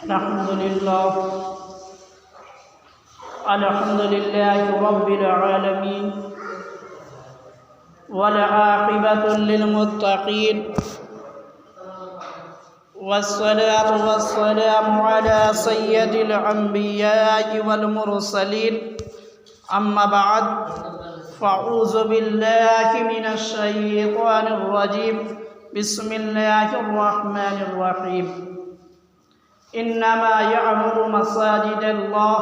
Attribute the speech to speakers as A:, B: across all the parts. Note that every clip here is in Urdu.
A: الحمد لله رب العالمين والعاقبة للمتقين والصلاة والسلام على سيد الأنبياء والمرسلين أما بعد فأعوذ بالله من الشيطان الرجيم بسم الله الرحمن الرحيم إنما يعمر مساجد الله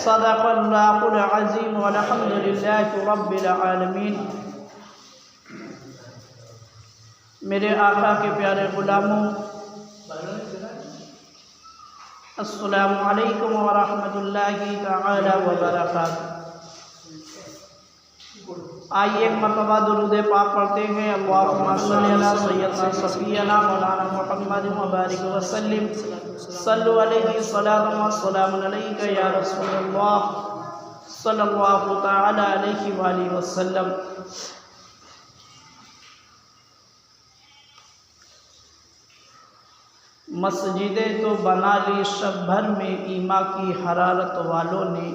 A: صدق الله العظيم والحمد لله رب العالمین۔ میرے آقا کے پیارے غلاموں، السلام علیکم ورحمۃ اللہ تعالی وبرکاتہ۔ آئیے ایک مرتبہ درود پاک پڑھتے ہیں۔ اللہم صلی علی سیدنا صفینا مولانا محمد مبارک وسلم، صلو علیہ صلاۃ و سلام علیک یا رسول اللہ صلی اللہ تعالی علیہ وآلہ وسلم۔ مسجدیں تو بنا لی شب بھر میں ایما کی حرارت والوں نے،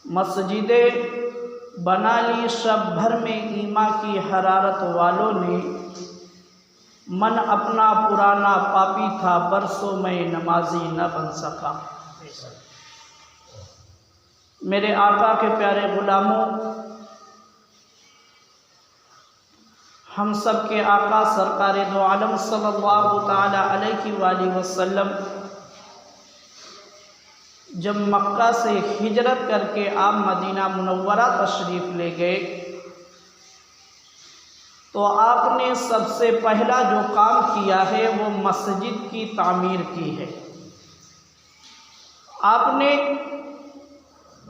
A: مسجدیں بنا لی شب بھر میں ایما کی حرارت والوں نے، من اپنا پرانا پاپی تھا برسوں میں نمازی نہ بن سکا۔ میرے آقا کے پیارے غلاموں، ہم سب کے آقا سرکار دو عالم صلی اللہ تعالی علیہ وآلہ وسلم جب مکہ سے ہجرت کر کے آپ مدینہ منورہ تشریف لے گئے تو آپ نے سب سے پہلا جو کام کیا ہے وہ مسجد کی تعمیر کی ہے۔ آپ نے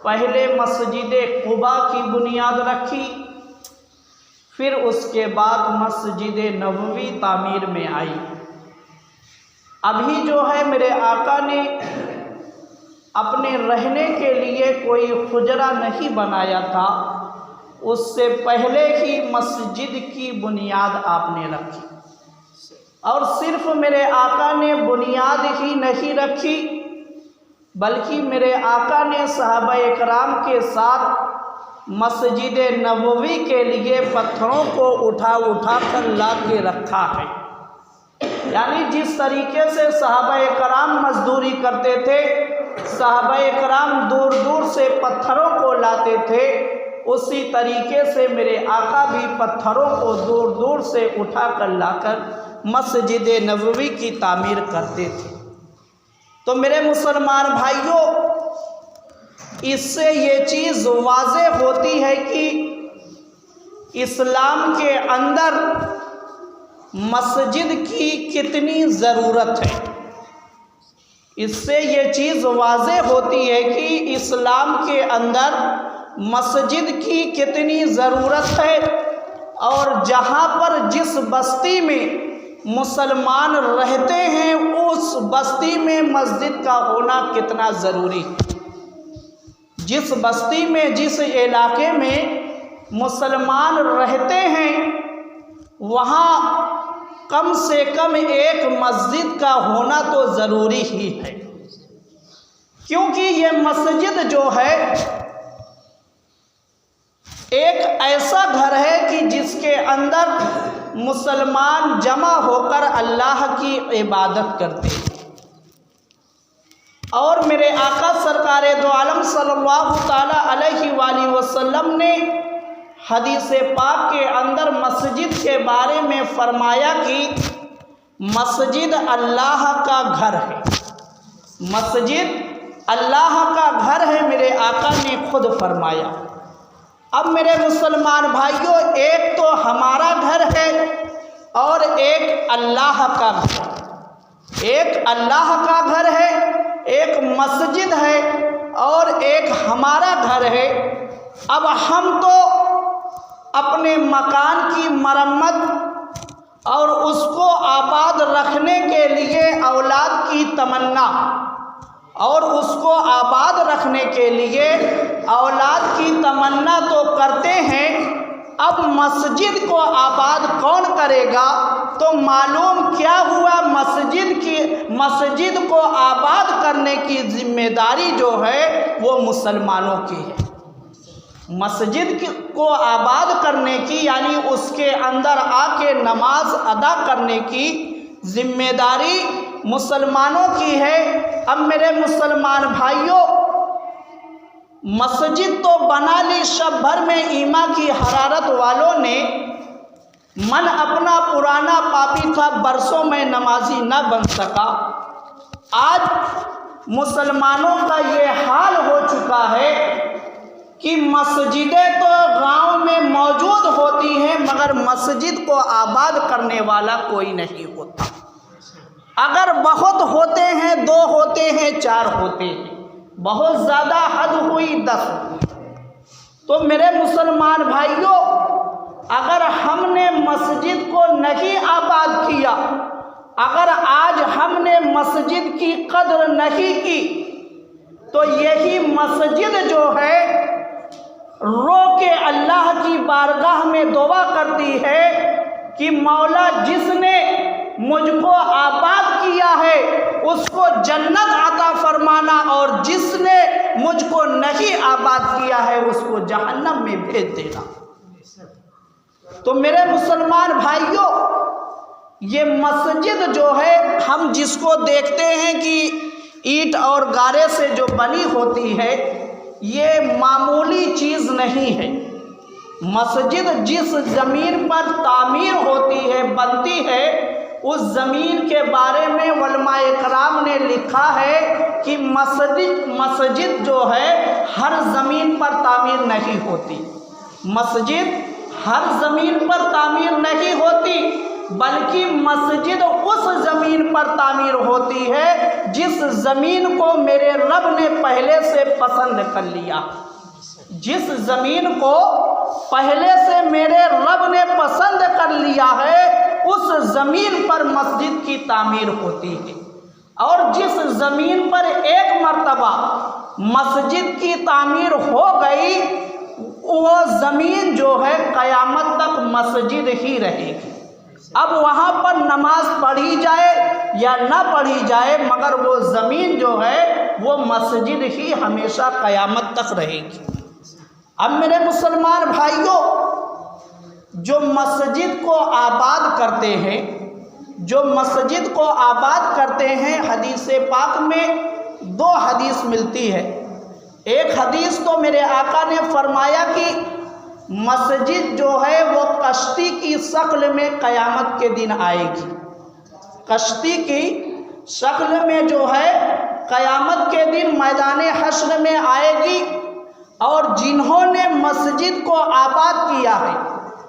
A: پہلے مسجد قباء کی بنیاد رکھی، پھر اس کے بعد مسجد نبوی تعمیر میں آئی۔ ابھی جو ہے میرے آقا نے اپنے رہنے کے لیے کوئی حجرہ نہیں بنایا تھا، اس سے پہلے ہی مسجد کی بنیاد آپ نے رکھی۔ اور صرف میرے آقا نے بنیاد ہی نہیں رکھی بلکہ میرے آقا نے صحابہ اکرام کے ساتھ مسجد نبوی کے لیے پتھروں کو اٹھا اٹھا کر لا کے رکھا ہے۔ یعنی جس طریقے سے صحابہ اکرام مزدوری کرتے تھے، صحابہ اکرام دور دور سے پتھروں کو لاتے تھے، اسی طریقے سے میرے آقا بھی پتھروں کو دور دور سے اٹھا کر لا کر مسجد نبوی کی تعمیر کرتے تھے۔ تو میرے مسلمان بھائیوں، اس سے یہ چیز واضح ہوتی ہے کہ اسلام کے اندر مسجد کی کتنی ضرورت ہے۔ اس سے یہ چیز واضح ہوتی ہے کہ اسلام کے اندر مسجد کی کتنی ضرورت ہے، اور جہاں پر جس بستی میں مسلمان رہتے ہیں اس بستی میں مسجد کا ہونا کتنا ضروری ہے۔ جس بستی میں، جس علاقے میں مسلمان رہتے ہیں وہاں کم سے کم ایک مسجد کا ہونا تو ضروری ہی ہے، کیونکہ یہ مسجد جو ہے ایک ایسا گھر ہے کہ جس کے اندر مسلمان جمع ہو کر اللہ کی عبادت کرتے ہیں۔ اور میرے آقا سرکار دو عالم صلی اللہ تعالی علیہ وآلہ وسلم نے حدیث پاک کے اندر مسجد کے بارے میں فرمایا کہ مسجد اللہ کا گھر ہے، مسجد اللہ کا گھر ہے، میرے آقا نے خود فرمایا۔ اب میرے مسلمان بھائیوں، ایک تو ہمارا گھر ہے اور ایک اللہ کا گھر، ایک اللہ کا گھر ہے، ایک مسجد ہے اور ایک ہمارا گھر ہے۔ اب ہم تو اپنے مکان کی مرمت اور اس کو آباد رکھنے کے لیے اولاد کی تمنا اور اس کو آباد رکھنے کے لیے اولاد کی تمنا تو کرتے ہیں، اب مسجد کو آباد کون کرے گا؟ تو معلوم کیا ہوا، مسجد کی آباد کرنے کی ذمہ داری جو ہے وہ مسلمانوں کی ہے۔ مسجد کو آباد کرنے کی یعنی اس کے اندر آ کے نماز ادا کرنے کی ذمہ داری مسلمانوں کی ہے۔ اب میرے مسلمان بھائیوں، مسجد تو بنا لی شب بھر میں ایمان کی حرارت والوں نے، من اپنا پرانا پاپی تھا، برسوں میں نمازی نہ بن سکا۔ آج مسلمانوں کا یہ حال ہو چکا ہے کہ مسجدیں تو گاؤں میں موجود ہوتی ہیں مگر مسجد کو آباد کرنے والا کوئی نہیں ہوتا۔ اگر بہت ہوتے ہیں، 2 ہوتے ہیں، 4 ہوتے ہیں، بہت زیادہ حد ہوئی 10 ہوئی۔ تو میرے مسلمان بھائیوں، اگر ہم نے مسجد کو نہیں آباد کیا، اگر آج ہم نے مسجد کی قدر نہیں کی، تو یہی مسجد جو ہے رو کے اللہ کی بارگاہ میں دعا کرتی ہے کہ مولا جس نے مجھ کو آباد کیا ہے اس کو جنت عطا فرمانا، اور جس نے مجھ کو نہیں آباد کیا ہے اس کو جہنم میں بھیج دینا۔ تو میرے مسلمان بھائیوں، یہ مسجد جو ہے ہم جس کو دیکھتے ہیں کہ اینٹ اور گارے سے جو بنی ہوتی ہے، یہ معمولی چیز نہیں ہے۔ مسجد جس زمین پر تعمیر ہوتی ہے، بنتی ہے، اس زمین کے بارے میں علماء کرام نے لکھا ہے کہ مسجد جو ہے ہر زمین پر تعمیر نہیں ہوتی۔ مسجد ہر زمین پر تعمیر نہیں ہوتی، بلکہ مسجد اس زمین پر تعمیر ہوتی ہے جس زمین کو میرے رب نے پہلے سے پسند کر لیا۔ جس زمین کو پہلے سے میرے رب نے پسند کر لیا ہے، اس زمین پر مسجد کی تعمیر ہوتی ہے۔ اور جس زمین پر ایک مرتبہ مسجد کی تعمیر ہو گئی، وہ زمین جو ہے قیامت تک مسجد ہی رہے گی۔ اب وہاں پر نماز پڑھی جائے یا نہ پڑھی جائے، مگر وہ زمین جو ہے وہ مسجد ہی ہمیشہ قیامت تک رہے گی۔ اب میرے مسلمان بھائیوں، جو مسجد کو آباد کرتے ہیں، جو مسجد کو آباد کرتے ہیں، حدیث پاک میں 2 حدیث ملتی ہے۔ ایک حدیث تو میرے آقا نے فرمایا کہ مسجد جو ہے وہ کشتی کی شکل میں قیامت کے دن آئے گی۔ کشتی کی شکل میں جو ہے قیامت کے دن میدان حشر میں آئے گی، اور جنہوں نے مسجد کو آباد کیا ہے،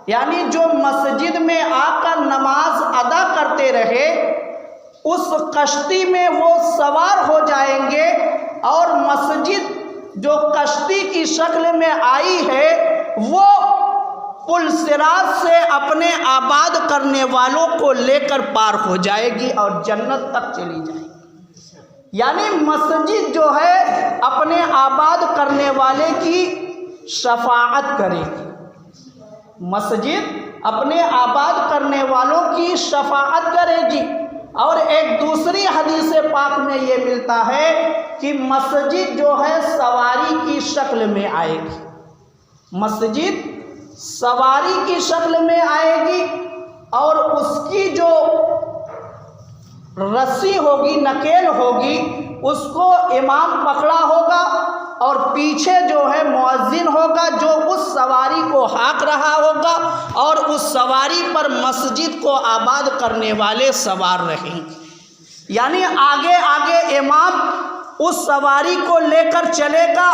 A: یعنی جو مسجد میں آ کر نماز ادا کرتے رہے، اس کشتی میں وہ سوار ہو جائیں گے، اور مسجد جو کشتی کی شکل میں آئی ہے وہ پل صراط سے اپنے آباد کرنے والوں کو لے کر پار ہو جائے گی اور جنت تک چلی جائے گی۔ یعنی مسجد جو ہے اپنے آباد کرنے والے کی شفاعت کرے گی۔ مسجد اپنے آباد کرنے والوں کی شفاعت کرے گی۔ اور ایک دوسری حدیث پاک میں یہ ملتا ہے کہ مسجد جو ہے سواری کی شکل میں آئے گی۔ مسجد سواری کی شکل میں آئے گی، اور اس کی جو رسی ہوگی، نکیل ہوگی، اس کو امام پکڑا ہوگا، اور پیچھے جو ہے مؤذن ہوگا جو اس سواری کو ہانک رہا ہوگا، اور اس سواری پر مسجد کو آباد کرنے والے سوار رہیں گے۔ یعنی آگے آگے امام اس سواری کو لے کر چلے گا،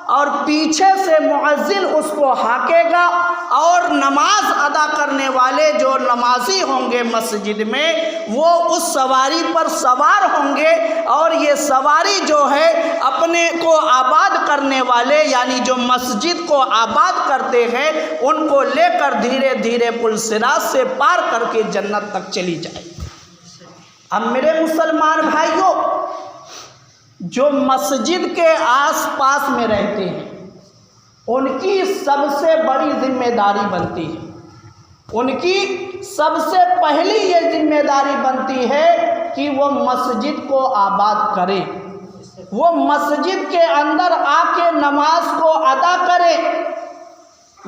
A: اور پیچھے سے مؤذن اس کو ہانکے گا، اور نماز ادا کرنے والے جو نمازی ہوں گے مسجد میں، وہ اس سواری پر سوار ہوں گے، اور یہ سواری جو ہے اپنے کو آباد کرنے والے یعنی جو مسجد کو آباد کرتے ہیں ان کو لے کر دھیرے دھیرے پل صراط سے پار کر کے جنت تک چلی جائے۔ اب میرے مسلمان بھائیوں، جو مسجد کے آس پاس میں رہتے ہیں ان کی سب سے بڑی ذمہ داری بنتی ہے، ان کی سب سے پہلی یہ ذمہ داری بنتی ہے کہ وہ مسجد کو آباد کرے، وہ مسجد کے اندر آ کے نماز کو ادا کرے،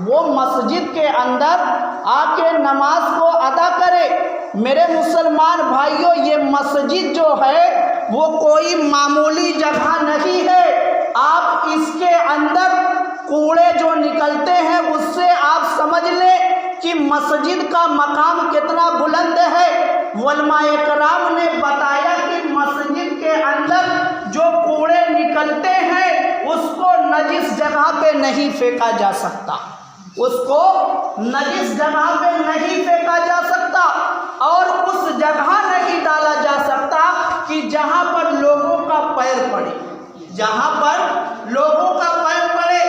A: وہ مسجد کے اندر آ کے نماز کو ادا کرے۔ میرے مسلمان بھائیوں، یہ مسجد جو ہے وہ کوئی معمولی جگہ نہیں ہے۔ آپ اس کے اندر کوڑے جو نکلتے ہیں اس سے آپ سمجھ لیں کہ مسجد کا مقام کتنا بلند ہے۔ علماء کرام نے بتایا کہ مسجد کے اندر جو کوڑے نکلتے ہیں اس کو نجس جگہ پہ نہیں پھینکا جا سکتا، اس کو نجس جگہ پہ نہیں پھینکا جا سکتا، اور اس جگہ نہیں ڈالا جا سکتا کہ جہاں پر لوگوں کا پیر پڑے، جہاں پر لوگوں کا پیر پڑے۔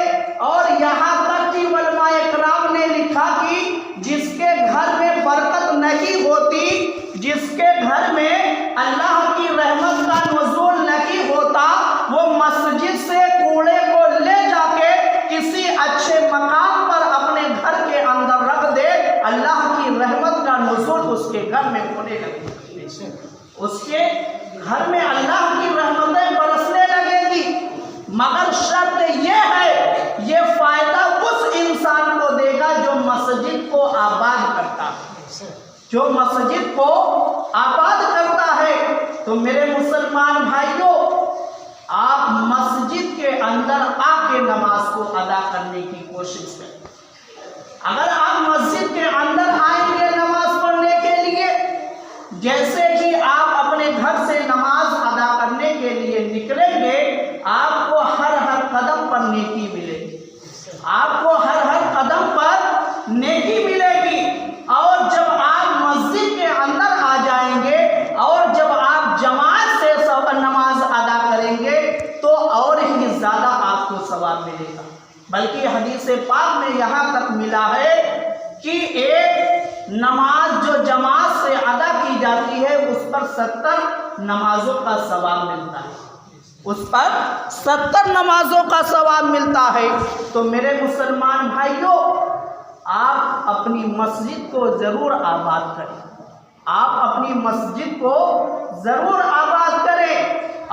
A: اور یہاں تک کہ علماء کرام نے لکھا کہ جس کے گھر میں برکت نہیں ہوتی، جس کے گھر میں اللہ کی رحمت کا نزول نہیں ہوتا، وہ مسجد سے کوڑے کو لے جا کے کسی اچھے مقام پر اپنے گھر کے اندر رکھ دے، اللہ کی رحمت کا نزول اس کے گھر میں ہونے لگے، اس کے گھر میں اللہ کی رحمتیں برسنے لگے گی۔ مگر شرط یہ ہے، یہ فائدہ اس انسان کو دے گا جو مسجد کو آباد کرتا ہے، جو مسجد کو آباد کرتا ہے۔ تو میرے مسلمان بھائیوں، آپ مسجد کے اندر آ کے نماز کو ادا کرنے کی کوشش کریں۔ اگر آپ مسجد کے اندر آئیں گے نماز پڑھنے کے لیے، جیسے کہ آپ اپنے گھر سے نماز ادا کرنے کے لیے نکلیں گے، آپ کو ہر قدم پر نیکی ملے گی، آپ کو ہر قدم پر نیکی ملے گی۔ اور جب آپ مسجد کے اندر آ جائیں گے اور جب آپ جماعت سے نماز ادا کریں گے تو اور ہی زیادہ آپ کو ثواب ملے گا۔ بلکہ حدیث پاک میں یہاں تک ملا ہے کہ ایک نماز جو جماعت سے ادا کی جاتی ہے اس پر 70 نمازوں کا ثواب ملتا ہے، اس پر 70 نمازوں کا ثواب ملتا ہے۔ تو میرے مسلمان بھائیوں، آپ اپنی مسجد کو ضرور آباد کریں، آپ اپنی مسجد کو ضرور آباد کریں،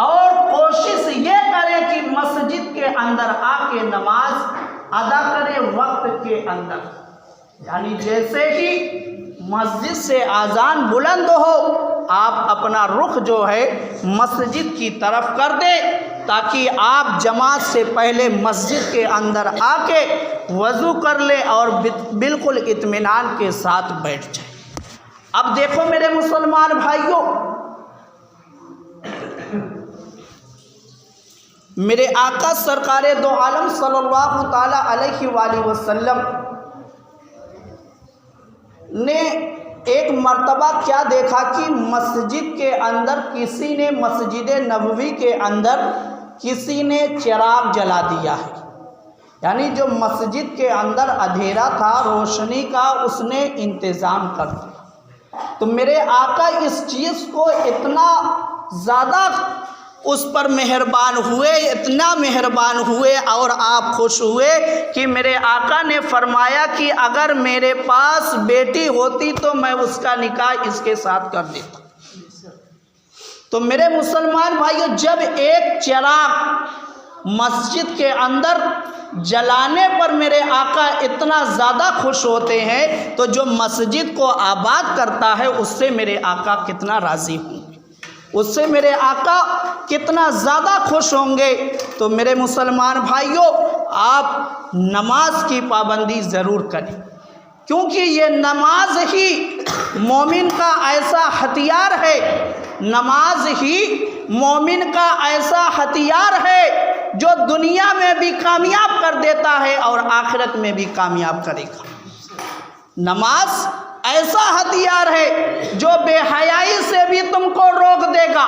A: اور کوشش یہ کریں کہ مسجد کے اندر آ کے نماز ادا کریں وقت کے اندر، یعنی جیسے ہی مسجد سے اذان بلند ہو آپ اپنا رخ جو ہے مسجد کی طرف کر دیں، تاکہ آپ جماعت سے پہلے مسجد کے اندر آ کے وضو کر لیں اور بالکل اطمینان کے ساتھ بیٹھ جائیں۔ اب دیکھو میرے مسلمان بھائیوں، میرے آقا سرکار دو عالم صلی اللہ تعالی علیہ وآلہ وسلم نے ایک مرتبہ کیا دیکھا کہ مسجد کے اندر کسی نے، مسجد نبوی کے اندر کسی نے چراغ جلا دیا ہے، یعنی جو مسجد کے اندر اندھیرا تھا روشنی کا اس نے انتظام کر دیا۔ تو میرے آقا اس چیز کو اتنا زیادہ اس پر مہربان ہوئے، اتنا مہربان ہوئے اور آپ خوش ہوئے کہ میرے آقا نے فرمایا کہ اگر میرے پاس بیٹی ہوتی تو میں اس کا نکاح اس کے ساتھ کر دیتا۔ تو میرے مسلمان بھائیوں، جب ایک چراغ مسجد کے اندر جلانے پر میرے آقا اتنا زیادہ خوش ہوتے ہیں تو جو مسجد کو آباد کرتا ہے اس سے میرے آقا کتنا راضی ہوں گے، اس سے میرے آقا کتنا زیادہ خوش ہوں گے۔ تو میرے مسلمان بھائیوں، آپ نماز کی پابندی ضرور کریں، کیونکہ یہ نماز ہی مومن کا ایسا ہتھیار ہے، نماز ہی مومن کا ایسا ہتھیار ہے جو دنیا میں بھی کامیاب کر دیتا ہے اور آخرت میں بھی کامیاب کرے گا۔ نماز ایسا ہتھیار ہے جو بے حیائی سے بھی تم کو روک دے گا،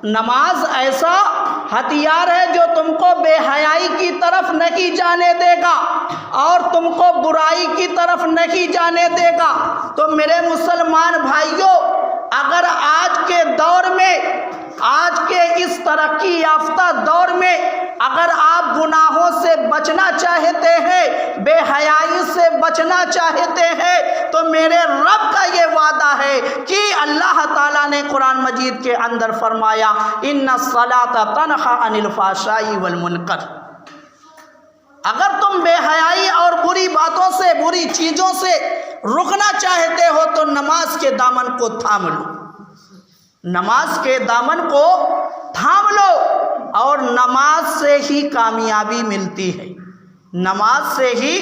A: نماز ایسا ہتھیار ہے جو تم کو بے حیائی کی طرف نہیں جانے دے گا اور تم کو برائی کی طرف نہیں جانے دے گا۔ تو میرے مسلمان بھائیوں، اگر آج کے دور میں، آج کے اس ترقی یافتہ دور میں اگر آپ گناہوں سے بچنا چاہتے ہیں، بے حیائی سے بچنا چاہتے ہیں، تو میرے رب کا یہ وعدہ ہے کہ اللہ تعالیٰ نے قرآن مجید کے اندر فرمایا ان الصلاۃ تنہی عن الفحشاء والمنکر۔ اگر تم بے حیائی اور بری باتوں سے، بری چیزوں سے رکنا چاہتے ہو تو نماز کے دامن کو تھام لو، نماز کے دامن کو تھام لو، اور نماز سے ہی کامیابی ملتی ہے، نماز سے ہی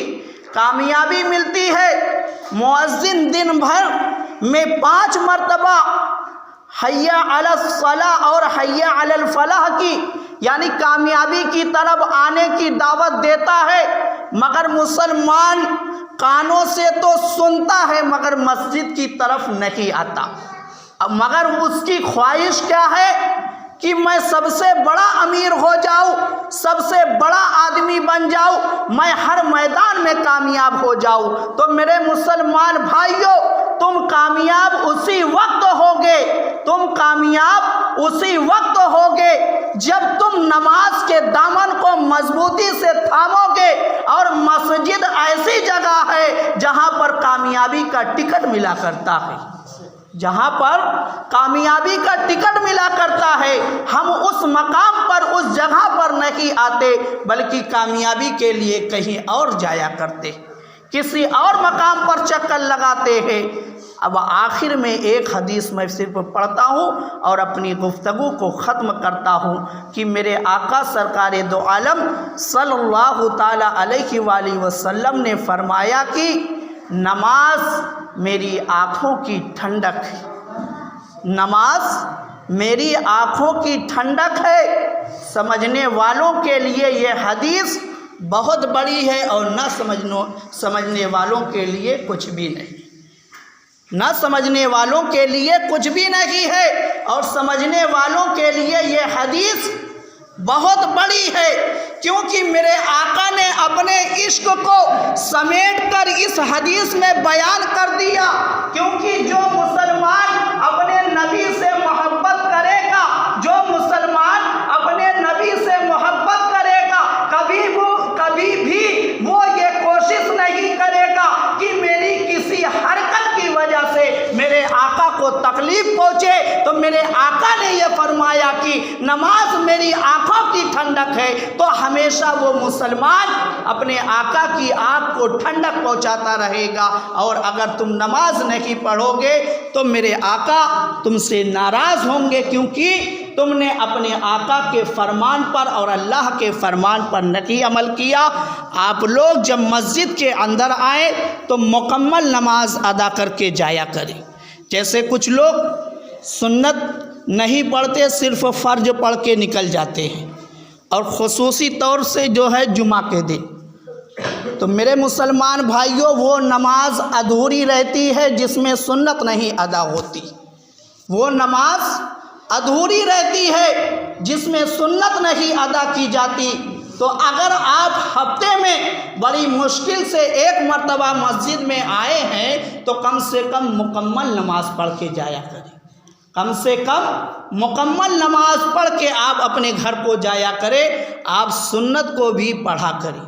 A: کامیابی ملتی ہے۔ مؤذن دن بھر میں 5 مرتبہ حی علی الصلاۃ اور حی علی الفلاح کی، یعنی کامیابی کی طرف آنے کی دعوت دیتا ہے، مگر مسلمان کانوں سے تو سنتا ہے مگر مسجد کی طرف نہیں آتا۔ مگر اس کی خواہش کیا ہے کہ میں سب سے بڑا امیر ہو جاؤں، سب سے بڑا آدمی بن جاؤں، میں ہر میدان میں کامیاب ہو جاؤں۔ تو میرے مسلمان بھائیوں، تم کامیاب اسی وقت ہوگے، تم کامیاب اسی وقت ہوگے جب تم نماز کے دامن کو مضبوطی سے تھامو گے، اور مسجد ایسی جگہ ہے جہاں پر کامیابی کا ٹکٹ ملا کرتا ہے، جہاں پر کامیابی کا ٹکٹ ملا کرتا ہے۔ ہم اس مقام پر، اس جگہ پر نہیں آتے، بلکہ کامیابی کے لیے کہیں اور جایا کرتے، کسی اور مقام پر چکر لگاتے ہیں۔ اب آخر میں ایک حدیث میں صرف پڑھتا ہوں اور اپنی گفتگو کو ختم کرتا ہوں کہ میرے آقا سرکار دو عالم صلی اللہ تعالی علیہ وآلہ وسلم نے فرمایا کہ نماز میری آنکھوں کی ٹھنڈک ہے، نماز میری آنکھوں کی ٹھنڈک ہے۔ سمجھنے والوں کے لیے یہ حدیث بہت بڑی ہے، اور نہ سمجھنے والوں کے لیے کچھ بھی نہیں، نہ سمجھنے والوں کے لیے کچھ بھی نہیں ہے، اور سمجھنے والوں کے لیے یہ حدیث بہت بڑی ہے، کیونکہ میرے آقا نے اپنے عشق کو سمیٹ کر اس حدیث میں بیان کر دیا۔ کیونکہ جو مسلمان اپنے نبی سے محبت کرے گا، جو مسلمان اپنے نبی سے محبت کرے گا، کبھی بھی وہ یہ کوشش نہیں کرے گا کہ میری کسی حرکت کی وجہ سے میرے آقا کو تکلیف پہنچے۔ تو میرے آقا نے یہ فرمایا کہ نماز میری آنکھوں کی ٹھنڈک ہے، تو ہمیشہ وہ مسلمان اپنے آقا کی آنکھ کو ٹھنڈک پہنچاتا رہے گا۔ اور اگر تم نماز نہیں پڑھو گے تو میرے آقا تم سے ناراض ہوں گے، کیونکہ تم نے اپنے آقا کے فرمان پر اور اللہ کے فرمان پر نہیں عمل کیا۔ آپ لوگ جب مسجد کے اندر آئیں تو مکمل نماز ادا کر کے جایا کریں۔ جیسے کچھ لوگ سنت نہیں پڑھتے، صرف فرض پڑھ کے نکل جاتے ہیں، اور خصوصی طور سے جو ہے جمعہ کے دن، تو میرے مسلمان بھائیوں وہ نماز ادھوری رہتی ہے جس میں سنت نہیں ادا ہوتی، وہ نماز ادھوری رہتی ہے جس میں سنت نہیں ادا کی جاتی۔ تو اگر آپ ہفتے میں بڑی مشکل سے 1 مرتبہ مسجد میں آئے ہیں تو کم سے کم مکمل نماز پڑھ کے جایا کریں، کم سے کم مکمل نماز پڑھ کے آپ اپنے گھر کو جایا کریں۔ آپ سنت کو بھی پڑھا کریں،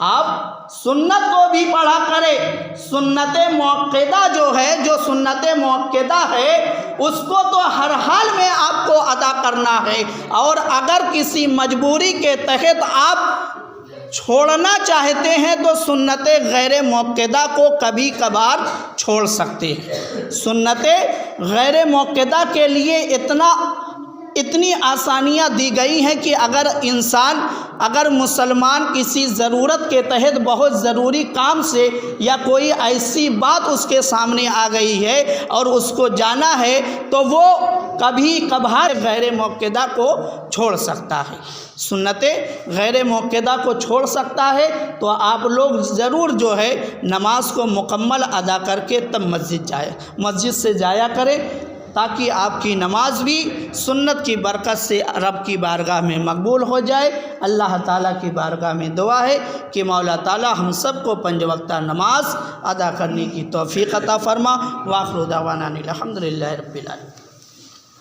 A: آپ سنت کو بھی پڑھا کریں۔ سنت موقدہ جو ہے، جو سنت موقدہ ہے، اس کو تو ہر حال میں آپ کو ادا کرنا ہے، اور اگر کسی مجبوری کے تحت آپ چھوڑنا چاہتے ہیں تو سنت غیر موقدہ کو کبھی کبھار چھوڑ سکتے ہیں۔ سنت غیر موقدہ کے لیے اتنی آسانیاں دی گئی ہیں کہ اگر مسلمان کسی ضرورت کے تحت بہت ضروری کام سے یا کوئی ایسی بات اس کے سامنے آ گئی ہے اور اس کو جانا ہے تو وہ کبھی کبھار غیر موقدہ کو چھوڑ سکتا ہے، سنت غیر موقدہ کو چھوڑ سکتا ہے۔ تو آپ لوگ ضرور جو ہے نماز کو مکمل ادا کر کے تب مسجد سے جایا کریں، تاکہ آپ کی نماز بھی سنت کی برکت سے رب کی بارگاہ میں مقبول ہو جائے۔ اللہ تعالیٰ کی بارگاہ میں دعا ہے کہ مولا تعالیٰ ہم سب کو 5 وقتہ نماز ادا کرنے کی توفیق عطا فرما۔ وآخر دعوانا الحمدللہ رب العالمین۔